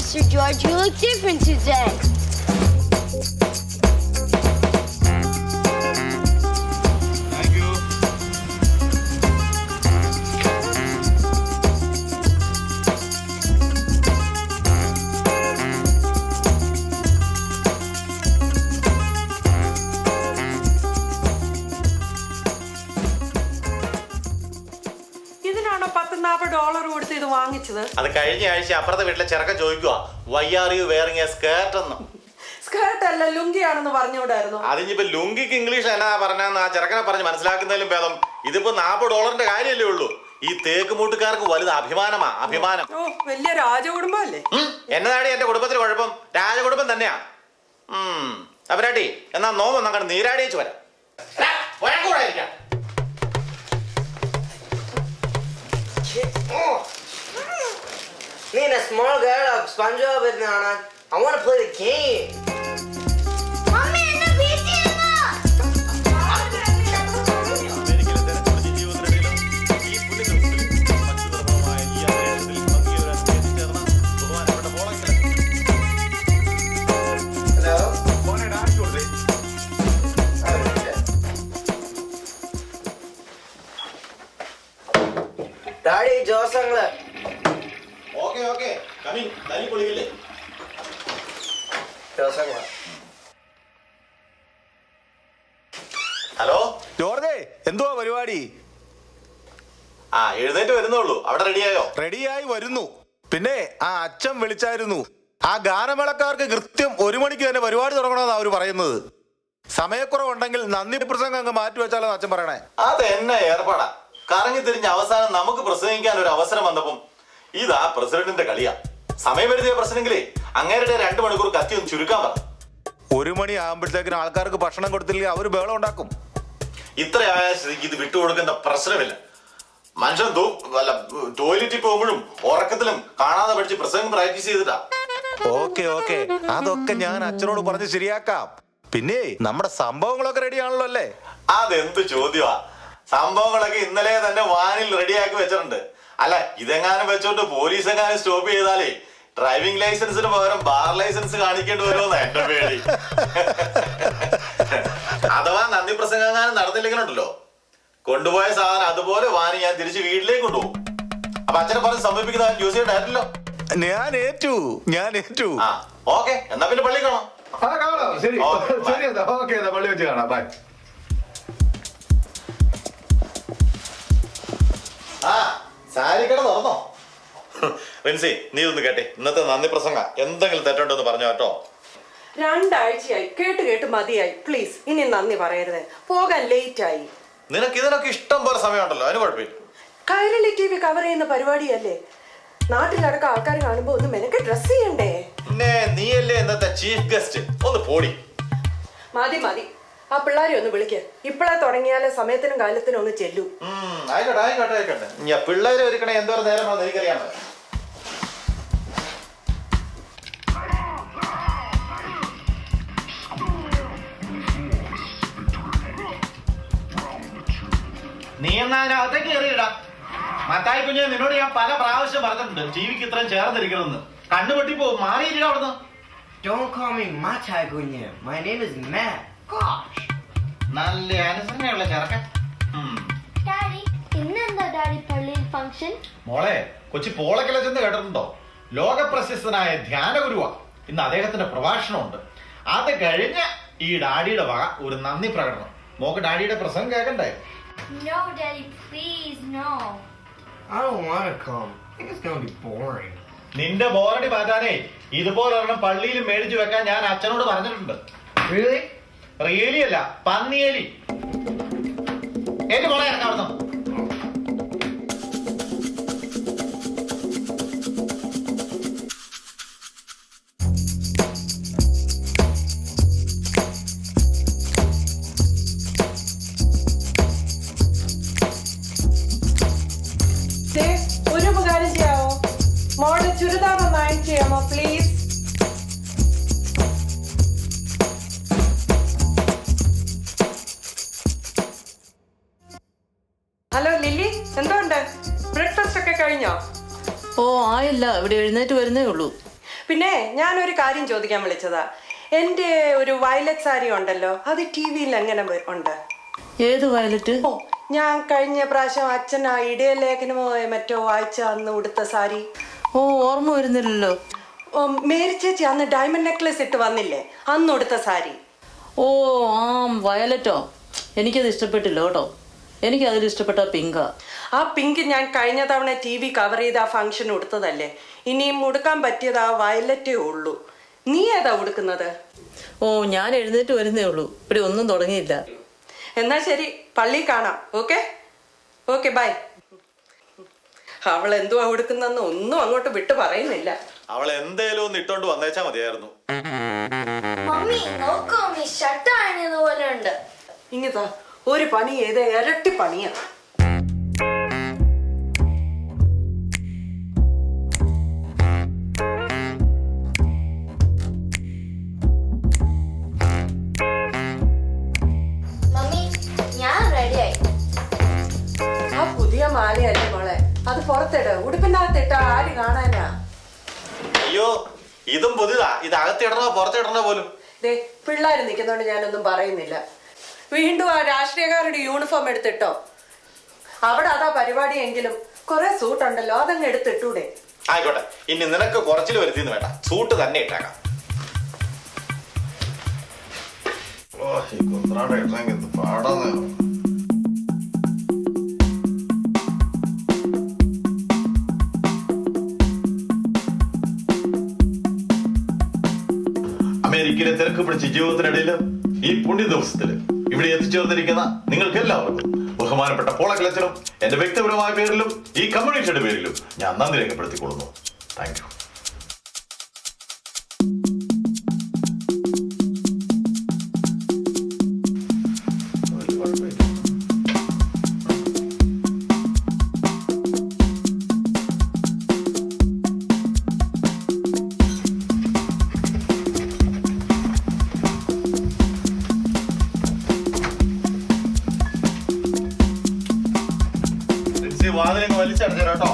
Mr. George, you look different today. Thank you. ഇതിനാണോ $10-40 കൊടുത്ത് ഇത് വാങ്ങിച്ചത്? അത് കഴിഞ്ഞ ആഴ്ച അപ്പുറത്തെ വീട്ടിലെ ചെറുക്കൻ ചോദിക്കുക why are you wearing a skirt എന്ന്. സ്കേർട്ട് അല്ല ലുങ്കിയാണെന്ന് പറഞ്ഞുകൂടായിരുന്നു. അതിനിപ്പോ ലുങ്കിക്ക് ഇംഗ്ലീഷ് എന്നാ പറഞ്ഞെന്ന് ആ ചെറുക്കനെ പറഞ്ഞ് മനസ്സിലാക്കുന്നതിലും ഭേദം ഇതിപ്പോ $40 കാര്യമല്ലേ ഉള്ളൂ. ഈ തേക്ക് മൂട്ടുകാർക്ക് വലുത് അഭിമാനമാ, അഭിമാനം. ഓ, വലിയ രാജകുടുംബം അല്ലേ? എന്നതാടി എന്റെ കുടുംബത്തിന് കുഴപ്പം? രാജകുടുംബം തന്നെയാ. അവരാട്ടി എന്നാ നോമ്പ് അങ്ങനെ നീരാടിയേച്ച് വരാം. Me and a small girl of SpongeBob and I want to play the game. Mommy, the BTS! Daddy, Josangle. Okay coming. തല്ലി പൊളിക്കില്ലേ? Josangle. ഹലോ ജോർജേ, എന്തുവാ പരിപാടി? എഴുന്നേറ്റ് വരുന്നുള്ളൂ. അവിടെ റെഡിയായോ? റെഡിയായി വരുന്നു. പിന്നെ ആ അച്ഛൻ വിളിച്ചായിരുന്നു. ആ ഗാനമേളക്കാർക്ക് കൃത്യം 1 മണിക്ക് തന്നെ പരിപാടി തുടങ്ങണമെന്നാണ് അവര് പറയുന്നത്. സമയക്കുറവുണ്ടെങ്കിൽ നന്ദി പ്രസംഗം അങ്ങ് മാറ്റി വെച്ചാലോ അച്ഛൻ പറയണേ. അതെന്നെ ഏർപ്പാടാ. കറങ്ങി തിരിഞ്ഞ് അവസാനം നമുക്ക് പ്രസംഗിക്കാൻ ഒരു അവസരം വന്നപ്പം ഇതാ പ്രസിഡന്റിന്റെ കളിയാ. സമയപരിധിയ പ്രശ്നമെങ്കിലേ അങ്ങേരുടെ 2 മണിക്കൂർ കത്തി ഒന്ന് ചുരുക്കാൻ പറ. 1 മണി ആകുമ്പോഴത്തേക്കിനും ആൾക്കാർക്ക് ഭക്ഷണം കൊടുത്തില്ലെങ്കിൽ അവര് ബഹളം ഉണ്ടാക്കും. ഇത്രയായ സ്ഥിതിക്ക് ഇത് വിട്ടുകൊടുക്കേണ്ട പ്രശ്നമില്ല. മനുഷ്യൻ ടോയ്ലറ്റിൽ പോകുമ്പോഴും ഉറക്കത്തിലും കാണാതെ പഠിച്ച് പ്രസംഗം പ്രാക്ടീസ് ചെയ്തിട്ടാ. ഓക്കെ അതൊക്കെ ഞാൻ അച്ഛനോട് പറഞ്ഞ് ശരിയാക്കാം. പിന്നെ നമ്മുടെ സംഭവങ്ങളൊക്കെ റെഡി ആണല്ലോ അല്ലേ? അതെന്ത് ചോദ്യമാ. സംഭവങ്ങളൊക്കെ ഇന്നലെ തന്നെ വാനിൽ റെഡിയാക്കി വെച്ചിട്ടുണ്ട്. അല്ല, ഇതെങ്ങാനും വെച്ചോണ്ട് പോലീസ് എങ്ങാനും സ്റ്റോപ്പ് ചെയ്താലേ ഡ്രൈവിംഗ് ലൈസൻസിന് പകരം ബാർ ലൈസൻസ് കാണിക്കേണ്ടി വരുമെന്ന് എന്റെ പേടി. അഥവാ നന്ദി പ്രസംഗം എങ്ങാനും നടന്നില്ലെങ്കിലുണ്ടല്ലോ, കൊണ്ടുപോയ സാധനം അതുപോലെ വാനി ഞാൻ തിരിച്ച് വീട്ടിലേക്ക് കൊണ്ടുപോകും. അപ്പൊ അച്ഛനെ പറഞ്ഞ് സമീപിക്കുന്ന ജ്യൂസ് ചെയ്തിട്ടായിരുന്നല്ലോ. ഞാൻ ഏറ്റു. ഓക്കെ, എന്നാ പിന്നെ പള്ളി കാണാം. ശരി ഓക്കെ, പള്ളി വെച്ച് കാണാം. ബൈ. സാരിക്കട തുറന്നോ? റിൻസി, നീ ഒന്ന് കേട്ടെ. ഇന്നത്തെ നന്ദി പ്രസംഗ എന്തെങ്കിലും തെറ്റുണ്ടോ പറഞ്ഞോ കേട്ടോ. 2 ആഴ്ചയായി കേട്ട് മതിയായി. പ്ലീസ്, ഇനി നന്ദി പറയരുത്. പോകാൻ ലേറ്റ് ആയി. നിനക്ക് ഇതിനൊക്കെ ഇഷ്ടം പോലെ സമയമുണ്ടല്ലോ, അതിന് കുഴപ്പമില്ല. കൈരളി TV കവർ ചെയ്യുന്ന പരിപാടിയല്ലേ. നാട്ടിലടക്കം ആൾക്കാർ കാണുമ്പോ ഒന്ന് മെനക്ക് ഡ്രസ് ചെയ്യണ്ടേ? പിന്നെ നീയല്ലേ ഇന്നത്തെ ചീഫ് ഗസ്റ്റ്. ഒന്ന് പോടി. മതി. ആ പിള്ളേരെ ഒന്ന് വിളിക്ക്. ഇപ്പളെ തുടങ്ങിയാലേ സമയത്തിനും കാലത്തിനും ഒന്ന് ചെല്ലൂ. ആയിക്കോട്ടെ. ഞാൻ പിള്ളേരെ ഒരുക്കണേ എന്തോരം നേരമാണെന്ന് എനിക്കറിയാൻ പറ്റും. നീ എന്നാ അതിനകത്തേക്ക് കയറിയിടാ. മത്തായി കുഞ്ഞെ, നിന്നോട് ഞാൻ പല പ്രാവശ്യം പറഞ്ഞിട്ടുണ്ട് ടിവിക്ക് ഇത്രയും ചേർന്നിരിക്കണമെന്ന്. കണ്ണുപൊട്ടിപ്പോവും. മാറിയിരിക്കണം അവിടുന്ന്. Don't call me Matai Gunya. My name is Matt. Gosh. നല്ല അനുസരണയുള്ള ചെറുക്കൻ. Daddy, ഇന്നെന്താ ഡാഡി പള്ളിയിൽ ഫംഗ്ഷൻ? മോളെ, കൊച്ചി പോളക്കല ചെന്ന് കേട്ടിട്ടുണ്ടോ? ലോക പ്രശസ്തനായ ധ്യാനഗുരുവാ. ഇന്ന് അദ്ദേഹത്തിന്റെ പ്രഭാഷണമുണ്ട്. അത് കഴിഞ്ഞ ഈ ഡാഡിയുടെ വക ഒരു നന്ദി പ്രകടനം. മോക്ക് ഡാഡിയുടെ പ്രസംഗം കേൾക്കണ്ടേ? No, Daddy, please, no. I don't want to come. I think it's going to be boring. നിന്റെ ബോറടി മാറ്റാനേ ഇതുപോലൊരെണ്ണം പള്ളിയിൽ മേടിച്ചു വെക്കാൻ ഞാൻ അച്ഛനോട് പറഞ്ഞിട്ടുണ്ട്. Really? റിയലി അല്ല, പന്നിയേലി. എന്റെ മോളെ ഇറക്കാം അവിടുന്ന്. ഒരു ഉപകാരം ചെയ്യാമോ? മോളുടെ ചുരിദാർ ഒന്ന് അയൺ ചെയ്യാമോ പ്ലീസ്? ഹലോ ലില്ലി, എന്തുണ്ട്? ബ്രേക്ക്ഫാസ്റ്റ് ഒക്കെ കഴിഞ്ഞോ? ഓ ആയില്ല, ഇവിടെ എഴുന്നേറ്റ് വരുന്നേ ഉള്ളൂ. പിന്നെ ഞാനൊരു കാര്യം ചോദിക്കാൻ വിളിച്ചതാ. എൻ്റെ ഒരു വയലറ്റ് സാരി ഉണ്ടല്ലോ, അത് TV-യിൽ എങ്ങനെ ഉണ്ട്? ഏത് വയലറ്റ്? ഓ, ഞാൻ കഴിഞ്ഞ പ്രാവശ്യം അച്ഛൻ ആ ഇടയലേഖനമോ മറ്റോ വായിച്ച അന്ന് ഉടുത്ത സാരി. ഓ, ഓർമ്മ വരുന്നില്ലല്ലോ. മേരി ചേച്ചി അന്ന് ഡയമണ്ട് നെക്ലസ് ഇട്ട് വന്നില്ലേ, അന്ന് ഉടുത്ത സാരി. ഓ, ആ വയലറ്റോ? എനിക്കത് ഇഷ്ടപ്പെട്ടില്ല കേട്ടോ. എനിക്ക് അതിൽ ഇഷ്ടപ്പെട്ട പിങ്കാ. ആ പിങ്ക് ഞാൻ കഴിഞ്ഞ തവണ TV കവർ ചെയ്ത് ആ ഫംഗ്ഷൻ ഉടുത്തതല്ലേ. ഇനിയും ഉടുക്കാൻ പറ്റിയത് ആ വയലറ്റേ ഉള്ളൂ. നീ ഏതാ ഉടുക്കുന്നത്? ഓ, ഞാൻ എഴുന്നേറ്റ് വരുന്നേ ഉള്ളൂ. ഇവിടെ ഒന്നും തുടങ്ങിയില്ല. എന്നാ ശരി, പള്ളി കാണാം. Okay okay, bye. അവൾ എന്തുവാ ഉടുക്കുന്നെന്ന് ഒന്നും അങ്ങോട്ട് വിട്ടു പറയുന്നില്ല. അവൾ എന്തേലും ഒന്ന് ഇട്ടോണ്ട് വന്നേച്ചാ മതിയായിരുന്നു. മമ്മി നോക്കൂ, മമ്മി ഷർട്ട് അണിഞ്ഞതുപോലെ ഉണ്ട്. ഇങ്ങതാ ഒരു പണി ചെയ്ത് ഇരട്ടി പണിയാ. മമ്മി ഞാൻ റെഡിയായി. ആ പുതിയ മാലയല്ലേ മോളെ, അത് പുറത്തിട്. ഉടുപ്പിനകത്തിട്ട ആര് കാണാനാ? അയ്യോ, ഇതും പുതിയതാ. ഇത് അകത്തിടണോ പുറത്തിടണോ പോലും. ദേ പിള്ളേർ നിൽക്കുന്നോണ്ട് ഞാനൊന്നും പറയുന്നില്ല. വീണ്ടും ആ രാഷ്ട്രീയക്കാരുടെ യൂണിഫോം എടുത്തിട്ടോ. അവിടെ അതാ പരിപാടിയെങ്കിലും കുറെ സൂട്ട് ഉണ്ടല്ലോ, അതങ്ങ് എടുത്തിട്ടൂടെ? ആയിക്കോട്ടെ, ഇനി നിനക്ക് കുറച്ചിൽ വരുത്തിന്ന് വേണ്ട, സൂട്ട് തന്നെ ഇട്ടേക്കാം. അമേരിക്കയിലെ തിരക്ക് പിടിച്ച ജീവിതത്തിനിടയിൽ ഈ പുണ്യ ദിവസത്തില് ഇവിടെ എത്തിച്ചേർന്നിരിക്കുന്ന നിങ്ങൾക്ക് എല്ലാവർക്കും ബഹുമാനപ്പെട്ട പോളക്ലച്ചനും എന്റെ വ്യക്തിപരമായ പേരിലും ഈ കമ്മ്യൂണിറ്റിയുടെ പേരിലും ഞാൻ നന്ദി രേഖപ്പെടുത്തിക്കൊള്ളുന്നു. Thank you. വാതിലങ്ങ് വലിച്ചടച്ചു കേട്ടോ.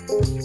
Thank you.